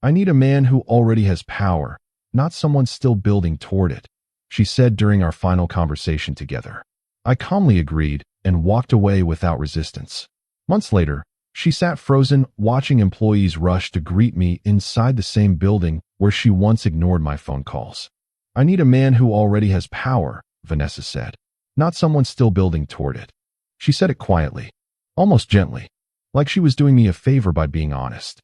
I need a man who already has power, not someone still building toward it, she said during our final conversation together. I calmly agreed and walked away without resistance. Months later, she sat frozen, watching employees rush to greet me inside the same building where she once ignored my phone calls. I need a man who already has power, Vanessa said, not someone still building toward it. She said it quietly, almost gently, like she was doing me a favor by being honest.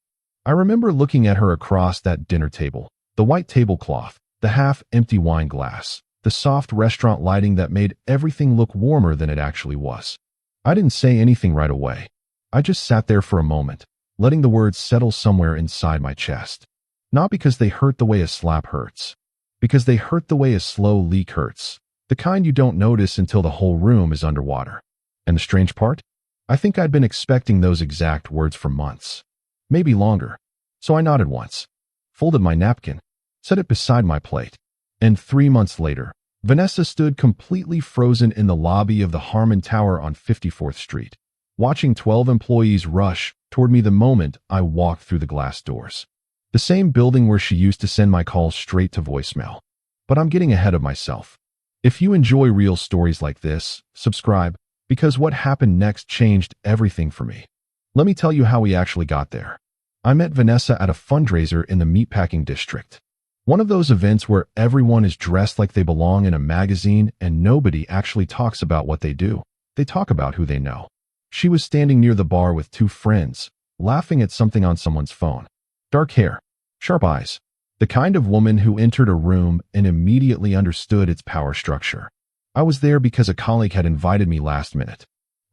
I remember looking at her across that dinner table, the white tablecloth, the half-empty wine glass, the soft restaurant lighting that made everything look warmer than it actually was. I didn't say anything right away. I just sat there for a moment, letting the words settle somewhere inside my chest. Not because they hurt the way a slap hurts, because they hurt the way a slow leak hurts, the kind you don't notice until the whole room is underwater. And the strange part? I think I'd been expecting those exact words for months, maybe longer. So I nodded once, folded my napkin, set it beside my plate, and 3 months later, Vanessa stood completely frozen in the lobby of the Harmon Tower on 54th Street, watching 12 employees rush toward me the moment I walked through the glass doors. The same building where she used to send my calls straight to voicemail. But I'm getting ahead of myself. If you enjoy real stories like this, subscribe, because what happened next changed everything for me. Let me tell you how we actually got there. I met Vanessa at a fundraiser in the meatpacking district. One of those events where everyone is dressed like they belong in a magazine and nobody actually talks about what they do. They talk about who they know. She was standing near the bar with 2 friends, laughing at something on someone's phone. Dark hair, sharp eyes, the kind of woman who entered a room and immediately understood its power structure. I was there because a colleague had invited me last minute.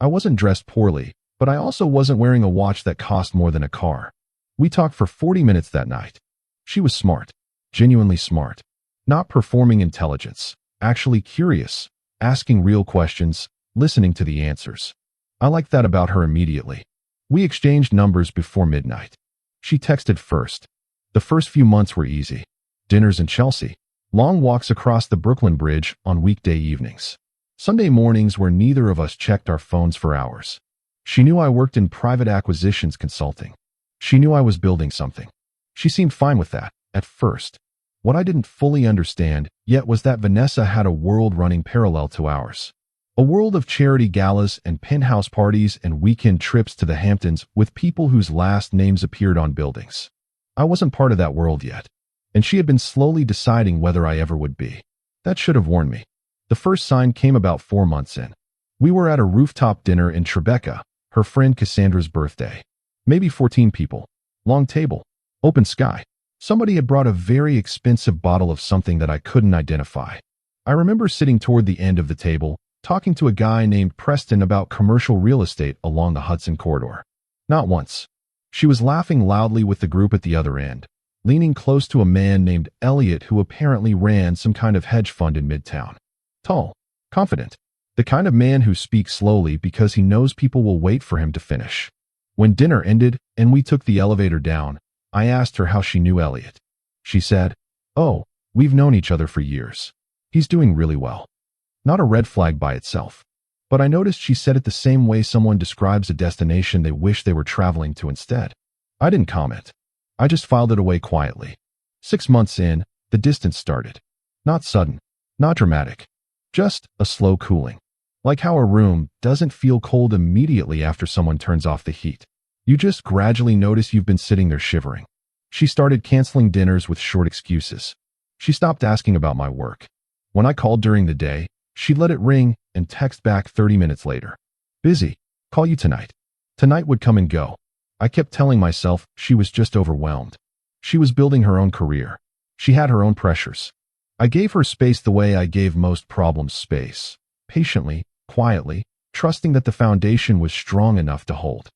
I wasn't dressed poorly, but I also wasn't wearing a watch that cost more than a car. We talked for 40 minutes that night. She was smart, genuinely smart, not performing intelligence, actually curious, asking real questions, listening to the answers. I liked that about her immediately. We exchanged numbers before midnight. She texted first. The first few months were easy. Dinners in Chelsea, long walks across the Brooklyn Bridge on weekday evenings. Sunday mornings where neither of us checked our phones for hours. She knew I worked in private acquisitions consulting. She knew I was building something. She seemed fine with that, at first. What I didn't fully understand yet was that Vanessa had a world running parallel to ours. A world of charity galas and penthouse parties and weekend trips to the Hamptons with people whose last names appeared on buildings. I wasn't part of that world yet, and she had been slowly deciding whether I ever would be. That should have warned me. The first sign came about 4 months in. We were at a rooftop dinner in Tribeca, her friend Cassandra's birthday. Maybe 14 people. Long table. Open sky. Somebody had brought a very expensive bottle of something that I couldn't identify. I remember sitting toward the end of the table, talking to a guy named Preston about commercial real estate along the Hudson corridor. Not once. She was laughing loudly with the group at the other end, leaning close to a man named Elliot who apparently ran some kind of hedge fund in Midtown. Tall, confident, the kind of man who speaks slowly because he knows people will wait for him to finish. When dinner ended and we took the elevator down, I asked her how she knew Elliot. She said, "Oh, we've known each other for years. He's doing really well." Not a red flag by itself, but I noticed she said it the same way someone describes a destination they wish they were traveling to instead. I didn't comment. I just filed it away quietly. 6 months in, the distance started. Not sudden, not dramatic, just a slow cooling. Like how a room doesn't feel cold immediately after someone turns off the heat. You just gradually notice you've been sitting there shivering. She started canceling dinners with short excuses. She stopped asking about my work. When I called during the day, she'd let it ring and text back 30 minutes later. "Busy. Call you tonight." Tonight would come and go. I kept telling myself she was just overwhelmed. She was building her own career. She had her own pressures. I gave her space the way I gave most problems space. Patiently, quietly, trusting that the foundation was strong enough to hold.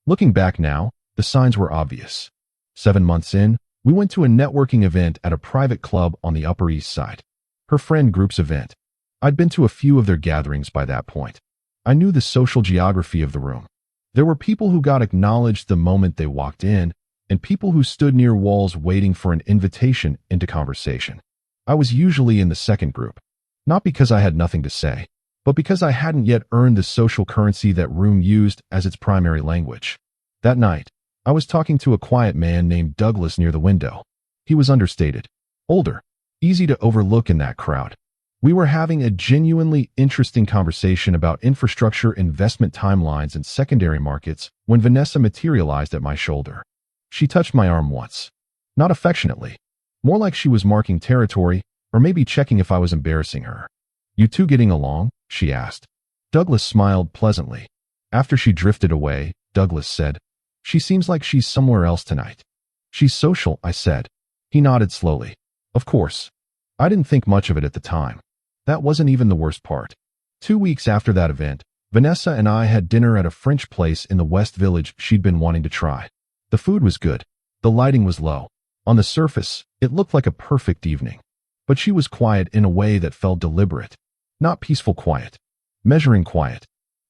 Looking back now, the signs were obvious. 7 months in, we went to a networking event at a private club on the Upper East Side. Her friend group's event. I'd been to a few of their gatherings by that point. I knew the social geography of the room. There were people who got acknowledged the moment they walked in, and people who stood near walls waiting for an invitation into conversation. I was usually in the second group, not because I had nothing to say, but because I hadn't yet earned the social currency that room used as its primary language. That night, I was talking to a quiet man named Douglas near the window. He was understated, older, easy to overlook in that crowd. We were having a genuinely interesting conversation about infrastructure, investment timelines, and secondary markets when Vanessa materialized at my shoulder. She touched my arm once. Not affectionately. More like she was marking territory, or maybe checking if I was embarrassing her. "You two getting along?" she asked. Douglas smiled pleasantly. After she drifted away, Douglas said, "She seems like she's somewhere else tonight." "She's social," I said. He nodded slowly. "Of course." I didn't think much of it at the time. That wasn't even the worst part. 2 weeks after that event, Vanessa and I had dinner at a French place in the West Village she'd been wanting to try. The food was good. The lighting was low. On the surface, it looked like a perfect evening. But she was quiet in a way that felt deliberate. Not peaceful quiet. Measuring quiet.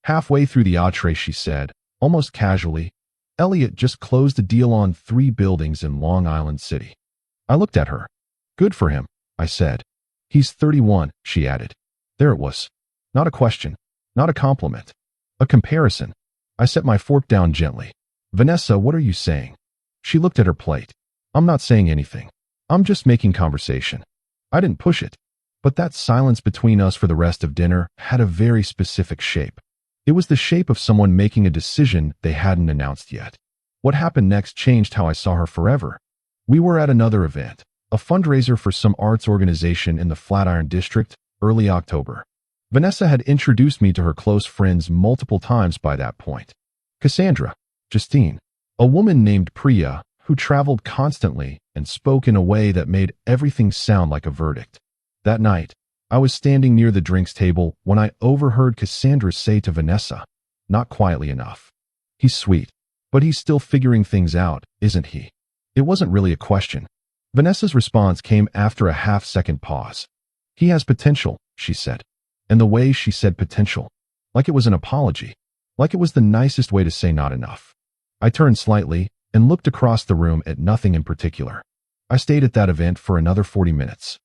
Halfway through the entree she said, almost casually, "Elliot just closed a deal on 3 buildings in Long Island City." I looked at her. "Good for him," I said. "He's 31, she added. There it was. Not a question. Not a compliment. A comparison. I set my fork down gently. "Vanessa, what are you saying?" She looked at her plate. "I'm not saying anything. I'm just making conversation." I didn't push it. But that silence between us for the rest of dinner had a very specific shape. It was the shape of someone making a decision they hadn't announced yet. What happened next changed how I saw her forever. We were at another event, a fundraiser for some arts organization in the Flatiron District, early October. Vanessa had introduced me to her close friends multiple times by that point. Cassandra, Justine, a woman named Priya, who traveled constantly and spoke in a way that made everything sound like a verdict. That night, I was standing near the drinks table when I overheard Cassandra say to Vanessa, not quietly enough, "He's sweet, but he's still figuring things out, isn't he?" It wasn't really a question. Vanessa's response came after a half-second pause. "He has potential," she said. And the way she said potential, like it was an apology, like it was the nicest way to say not enough. I turned slightly and looked across the room at nothing in particular. I stayed at that event for another 40 minutes.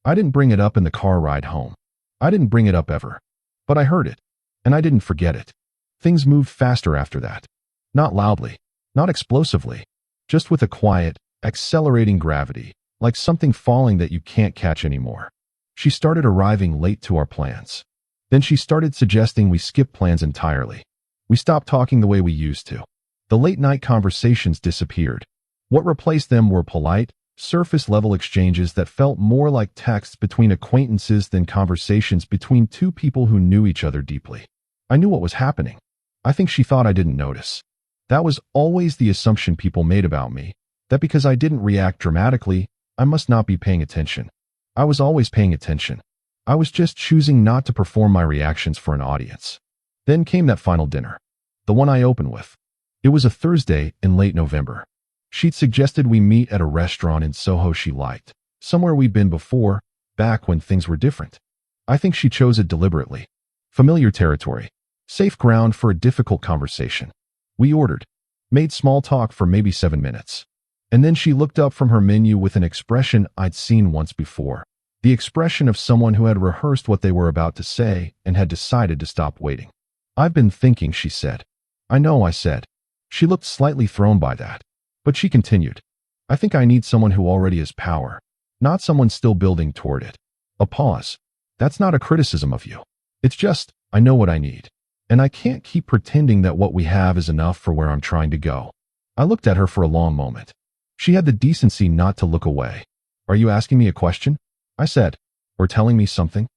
I didn't bring it up in the car ride home. I didn't bring it up ever. But I heard it, and I didn't forget it. Things moved faster after that. Not loudly, not explosively, just with a quiet, accelerating gravity, like something falling that you can't catch anymore. She started arriving late to our plans. Then she started suggesting we skip plans entirely. We stopped talking the way we used to. The late-night conversations disappeared. What replaced them were polite, surface-level exchanges that felt more like texts between acquaintances than conversations between two people who knew each other deeply. I knew what was happening. I think she thought I didn't notice. That was always the assumption people made about me, that because I didn't react dramatically, I must not be paying attention. I was always paying attention. I was just choosing not to perform my reactions for an audience. Then came that final dinner. The one I opened with. It was a Thursday in late November. She'd suggested we meet at a restaurant in Soho she liked, somewhere we'd been before, back when things were different. I think she chose it deliberately. Familiar territory. Safe ground for a difficult conversation. We ordered. Made small talk for maybe 7 minutes. And then she looked up from her menu with an expression I'd seen once before. The expression of someone who had rehearsed what they were about to say and had decided to stop waiting. "I've been thinking," she said. "I know," I said. She looked slightly thrown by that. But she continued. "I think I need someone who already has power, not someone still building toward it." A pause. "That's not a criticism of you. It's just, I know what I need. And I can't keep pretending that what we have is enough for where I'm trying to go." I looked at her for a long moment. She had the decency not to look away. "Are you asking me a question?" I said. "Or telling me something?"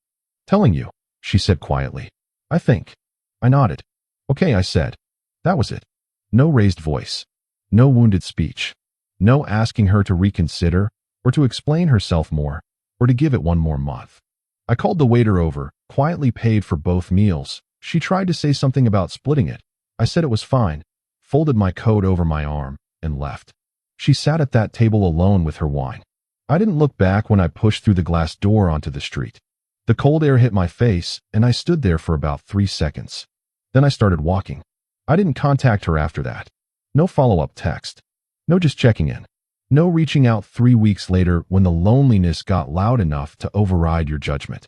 "Telling you," she said quietly. "I think." I nodded. "Okay," I said. That was it. No raised voice. No wounded speech. No asking her to reconsider, or to explain herself more, or to give it one more month. I called the waiter over, quietly paid for both meals. She tried to say something about splitting it. I said it was fine, folded my coat over my arm, and left. She sat at that table alone with her wine. I didn't look back when I pushed through the glass door onto the street. The cold air hit my face, and I stood there for about 3 seconds. Then I started walking. I didn't contact her after that. No follow-up text. No just checking in. No reaching out 3 weeks later when the loneliness got loud enough to override your judgment.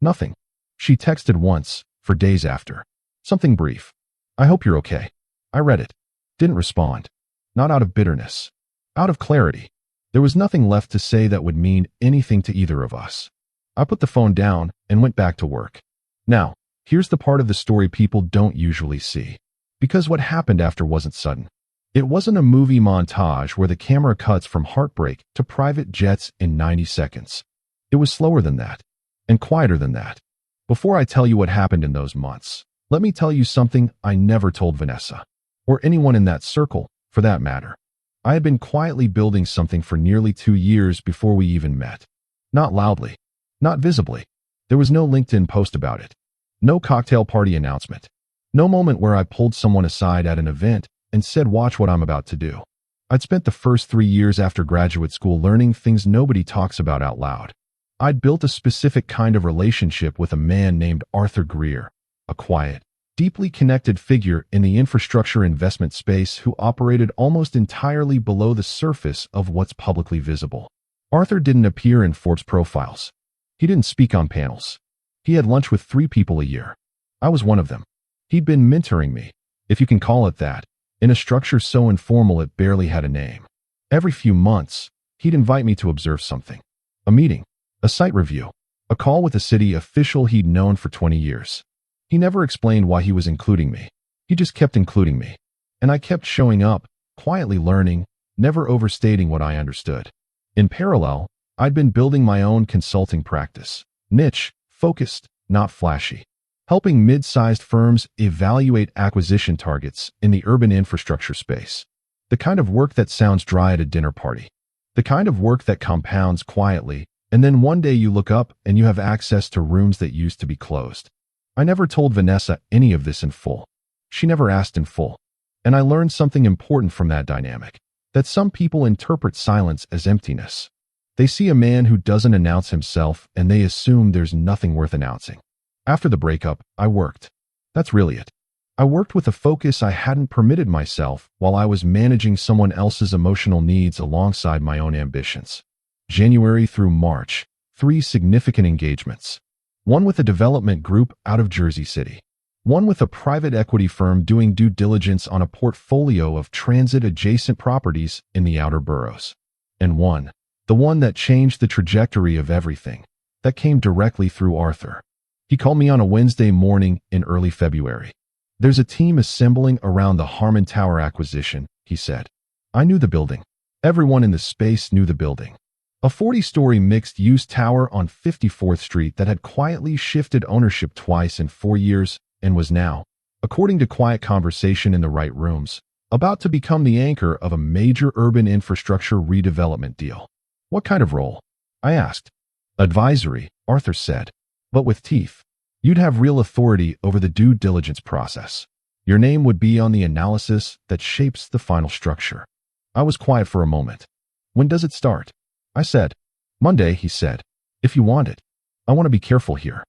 Nothing. She texted once, for days after. Something brief. "I hope you're okay." I read it. Didn't respond. not out of bitterness. Out of clarity. There was nothing left to say that would mean anything to either of us. I put the phone down and went back to work. Now, here's the part of the story people don't usually see. Because what happened after wasn't sudden. It wasn't a movie montage where the camera cuts from heartbreak to private jets in 90 seconds. It was slower than that, and quieter than that. Before I tell you what happened in those months, let me tell you something I never told Vanessa, or anyone in that circle, for that matter. I had been quietly building something for nearly 2 years before we even met. Not loudly, not visibly. There was no LinkedIn post about it. No cocktail party announcement. No moment where I pulled someone aside at an event and said, "Watch what I'm about to do." I'd spent the first 3 years after graduate school learning things nobody talks about out loud. I'd built a specific kind of relationship with a man named Arthur Greer, a quiet, deeply connected figure in the infrastructure investment space who operated almost entirely below the surface of what's publicly visible. Arthur didn't appear in Forbes profiles. He didn't speak on panels. He had lunch with 3 people a year. I was one of them. He'd been mentoring me, if you can call it that, in a structure so informal it barely had a name. Every few months, he'd invite me to observe something. A meeting, a site review, a call with a city official he'd known for 20 years. He never explained why he was including me. He just kept including me. And I kept showing up, quietly learning, never overstating what I understood. In parallel, I'd been building my own consulting practice. Niche, focused, not flashy. Helping mid-sized firms evaluate acquisition targets in the urban infrastructure space. The kind of work that sounds dry at a dinner party. The kind of work that compounds quietly, and then one day you look up and you have access to rooms that used to be closed. I never told Vanessa any of this in full. She never asked in full. And I learned something important from that dynamic. That some people interpret silence as emptiness. They see a man who doesn't announce himself and they assume there's nothing worth announcing. After the breakup, I worked. That's really it. I worked with a focus I hadn't permitted myself while I was managing someone else's emotional needs alongside my own ambitions. January through March, 3 significant engagements. One with a development group out of Jersey City. One with a private equity firm doing due diligence on a portfolio of transit-adjacent properties in the outer boroughs. And one, the one that changed the trajectory of everything, that came directly through Arthur. He called me on a Wednesday morning in early February. "There's a team assembling around the Harmon Tower acquisition," he said. I knew the building. Everyone in the space knew the building. A 40-story mixed-use tower on 54th Street that had quietly shifted ownership twice in 4 years and was now, according to quiet conversation in the right rooms, about to become the anchor of a major urban infrastructure redevelopment deal. "What kind of role?" I asked. "Advisory," Arthur said, "but with teeth. You'd have real authority over the due diligence process. Your name would be on the analysis that shapes the final structure." I was quiet for a moment. "When does it start?" I said. "Monday," he said, "if you want it. I want to be careful here.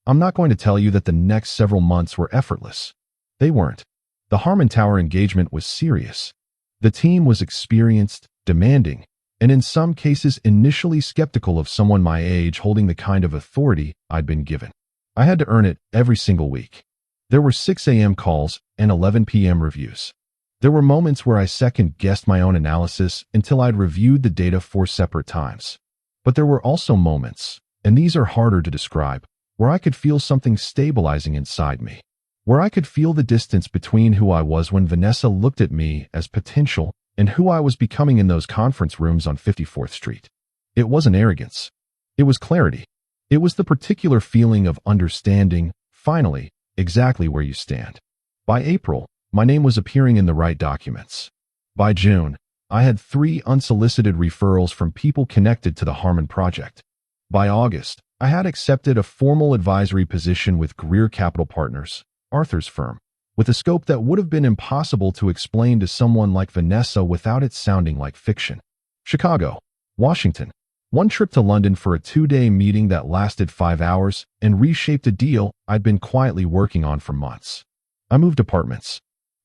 I'm not going to tell you that the next several months were effortless. They weren't. The Harmon Tower engagement was serious. The team was experienced, demanding, and in some cases initially skeptical of someone my age holding the kind of authority I'd been given. I had to earn it every single week. There were 6 a.m. calls and 11 p.m. reviews. There were moments where I second-guessed my own analysis until I'd reviewed the data 4 separate times. But there were also moments, and these are harder to describe, where I could feel something stabilizing inside me. Where I could feel the distance between who I was when Vanessa looked at me as potential and who I was becoming in those conference rooms on 54th Street. It wasn't arrogance. It was clarity. It was the particular feeling of understanding, finally, exactly where you stand. By April, my name was appearing in the right documents. By June, I had 3 unsolicited referrals from people connected to the Harmon project. By August, I had accepted a formal advisory position with Greer Capital Partners, Arthur's firm, with a scope that would have been impossible to explain to someone like Vanessa without it sounding like fiction. Chicago, Washington, one trip to London for a 2-day meeting that lasted 5 hours and reshaped a deal I'd been quietly working on for months. I moved apartments.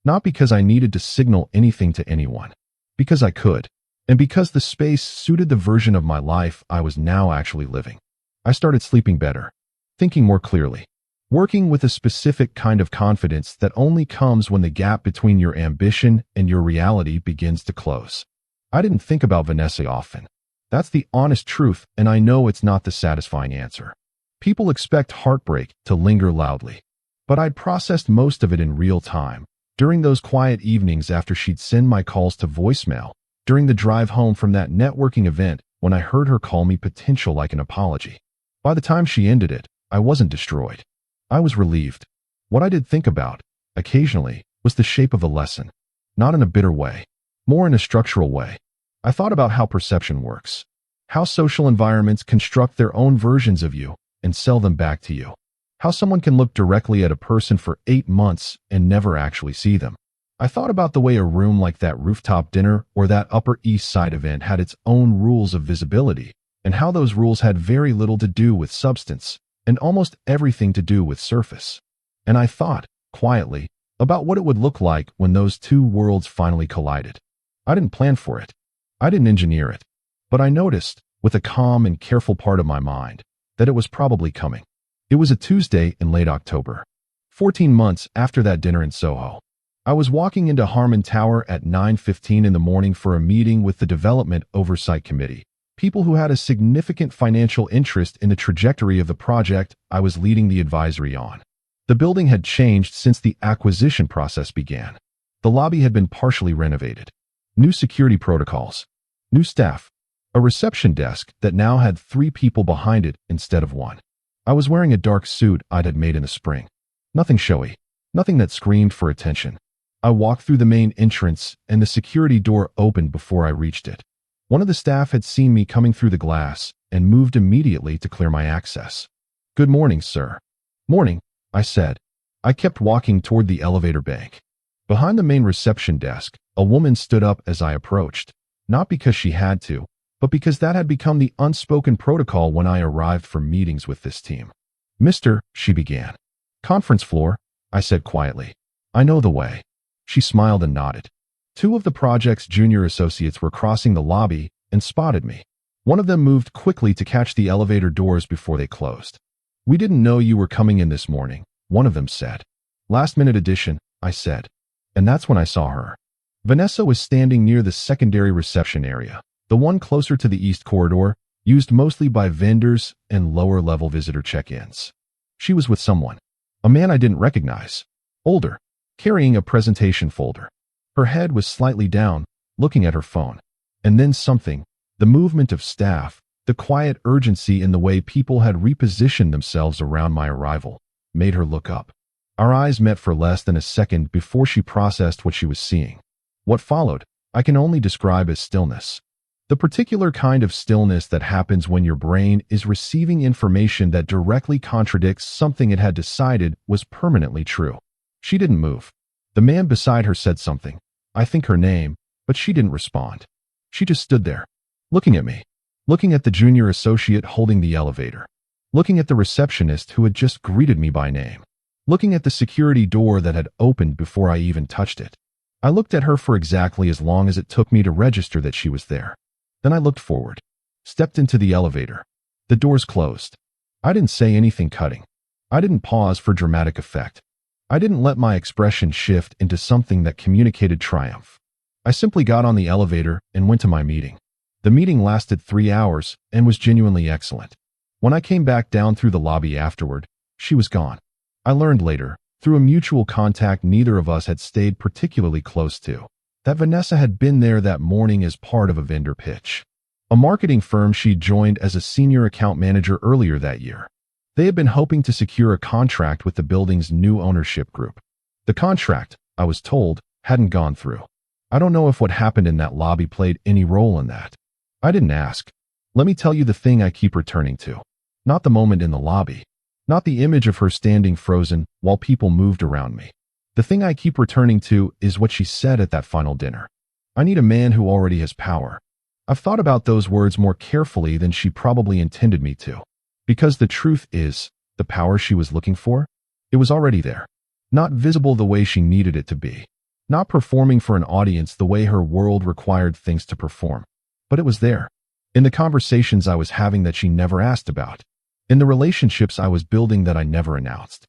Not because I needed to signal anything to anyone, because I could, and because the space suited the version of my life I was now actually living. I started sleeping better, thinking more clearly. Working with a specific kind of confidence that only comes when the gap between your ambition and your reality begins to close. I didn't think about Vanessa often. That's the honest truth, and I know it's not the satisfying answer. People expect heartbreak to linger loudly. But I'd processed most of it in real time, during those quiet evenings after she'd send my calls to voicemail, during the drive home from that networking event when I heard her call me potential like an apology. By the time she ended it, I wasn't destroyed. I was relieved. What I did think about, occasionally, was the shape of a lesson. Not in a bitter way, more in a structural way. I thought about how perception works, how social environments construct their own versions of you and sell them back to you, how someone can look directly at a person for 8 months and never actually see them. I thought about the way a room like that rooftop dinner or that Upper East Side event had its own rules of visibility, and how those rules had very little to do with substance and almost everything to do with surface. And I thought, quietly, about what it would look like when those two worlds finally collided. I didn't plan for it. I didn't engineer it. But I noticed, with a calm and careful part of my mind, that it was probably coming. It was a Tuesday in late October, 14 months after that dinner in Soho. I was walking into Harmon Tower at 9:15 in the morning for a meeting with the Development Oversight Committee, people who had a significant financial interest in the trajectory of the project I was leading the advisory on. The building had changed since the acquisition process began. The lobby had been partially renovated. New security protocols, new staff, a reception desk that now had 3 people behind it instead of 1. I was wearing a dark suit I'd had made in the spring. Nothing showy, nothing that screamed for attention. I walked through the main entrance and the security door opened before I reached it. One of the staff had seen me coming through the glass and moved immediately to clear my access. "Good morning, sir." "Morning," I said. I kept walking toward the elevator bank. Behind the main reception desk, a woman stood up as I approached, not because she had to, but because that had become the unspoken protocol when I arrived for meetings with this team. "Mister," she began. "Conference floor," I said quietly. "I know the way." She smiled and nodded. 2 of the project's junior associates were crossing the lobby and spotted me. One of them moved quickly to catch the elevator doors before they closed. "We didn't know you were coming in this morning," one of them said. "Last-minute addition," I said. And that's when I saw her. Vanessa was standing near the secondary reception area, the one closer to the east corridor, used mostly by vendors and lower-level visitor check-ins. She was with someone, a man I didn't recognize, older, carrying a presentation folder. Her head was slightly down, looking at her phone. And then something, the movement of staff, the quiet urgency in the way people had repositioned themselves around my arrival, made her look up. Our eyes met for less than a second before she processed what she was seeing. What followed, I can only describe as stillness. The particular kind of stillness that happens when your brain is receiving information that directly contradicts something it had decided was permanently true. She didn't move. The man beside her said something, I think her name, but she didn't respond. She just stood there, looking at me, looking at the junior associate holding the elevator, looking at the receptionist who had just greeted me by name, looking at the security door that had opened before I even touched it. I looked at her for exactly as long as it took me to register that she was there. Then I looked forward, stepped into the elevator. The doors closed. I didn't say anything cutting. I didn't pause for dramatic effect. I didn't let my expression shift into something that communicated triumph. I simply got on the elevator and went to my meeting. The meeting lasted 3 hours and was genuinely excellent. When I came back down through the lobby afterward, she was gone. I learned later, through a mutual contact neither of us had stayed particularly close to, that Vanessa had been there that morning as part of a vendor pitch. A marketing firm she'd joined as a senior account manager earlier that year. They had been hoping to secure a contract with the building's new ownership group. The contract, I was told, hadn't gone through. I don't know if what happened in that lobby played any role in that. I didn't ask. Let me tell you the thing I keep returning to. Not the moment in the lobby. Not the image of her standing frozen while people moved around me. The thing I keep returning to is what she said at that final dinner. I need a man who already has power. I've thought about those words more carefully than she probably intended me to. Because the truth is, the power she was looking for? It was already there. Not visible the way she needed it to be. Not performing for an audience the way her world required things to perform. But it was there. In the conversations I was having that she never asked about. In the relationships I was building that I never announced.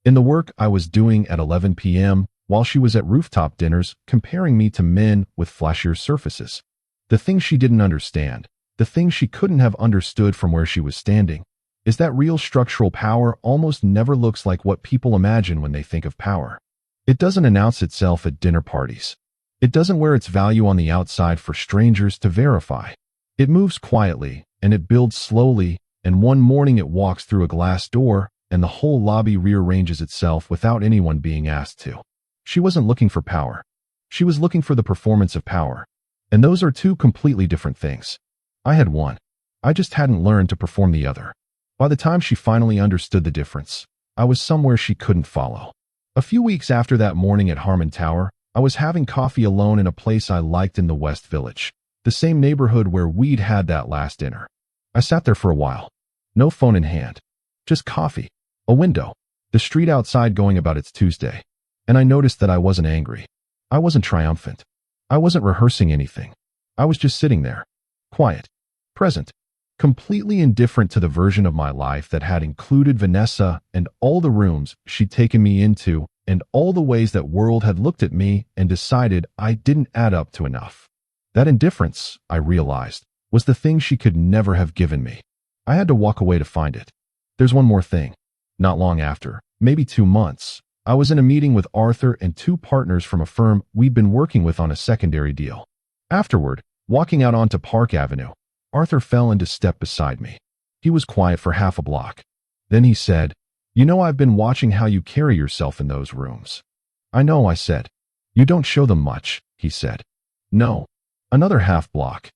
In the work I was doing at 11 p.m., while she was at rooftop dinners, comparing me to men with flashier surfaces. The thing she didn't understand, the thing she couldn't have understood from where she was standing, is that real structural power almost never looks like what people imagine when they think of power. It doesn't announce itself at dinner parties. It doesn't wear its value on the outside for strangers to verify. It moves quietly, and it builds slowly, and one morning it walks through a glass door, and the whole lobby rearranges itself without anyone being asked to. She wasn't looking for power. She was looking for the performance of power. And those are two completely different things. I had one. I just hadn't learned to perform the other. By the time she finally understood the difference, I was somewhere she couldn't follow. A few weeks after that morning at Harmon Tower, I was having coffee alone in a place I liked in the West Village, the same neighborhood where we'd had that last dinner. I sat there for a while. No phone in hand. Just coffee. A window. The street outside going about its Tuesday. And I noticed that I wasn't angry. I wasn't triumphant. I wasn't rehearsing anything. I was just sitting there. Quiet. Present. Completely indifferent to the version of my life that had included Vanessa and all the rooms she'd taken me into and all the ways that world had looked at me and decided I didn't add up to enough. That indifference, I realized, was the thing she could never have given me. I had to walk away to find it. There's one more thing. Not long after, maybe 2 months, I was in a meeting with Arthur and 2 partners from a firm we'd been working with on a secondary deal. Afterward, walking out onto Park Avenue, Arthur fell into step beside me. He was quiet for half a block. Then he said, "You know, I've been watching how you carry yourself in those rooms." "I know," I said. "You don't show them much," he said. "No." Another half block.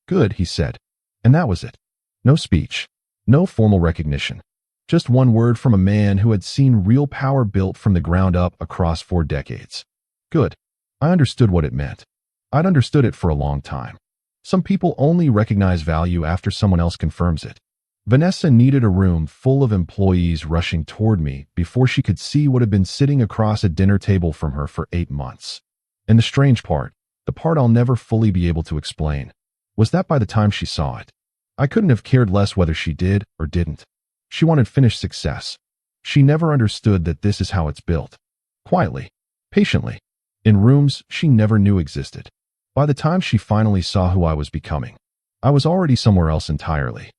"Good," he said. And that was it. No speech. No formal recognition. Just one word from a man who had seen real power built from the ground up across 4 decades. Good. I understood what it meant. I'd understood it for a long time. Some people only recognize value after someone else confirms it. Vanessa needed a room full of employees rushing toward me before she could see what had been sitting across a dinner table from her for 8 months. And the strange part, the part I'll never fully be able to explain, was that by the time she saw it, I couldn't have cared less whether she did or didn't. She wanted finished success. She never understood that this is how it's built. Quietly. Patiently. In rooms she never knew existed. By the time she finally saw who I was becoming, I was already somewhere else entirely.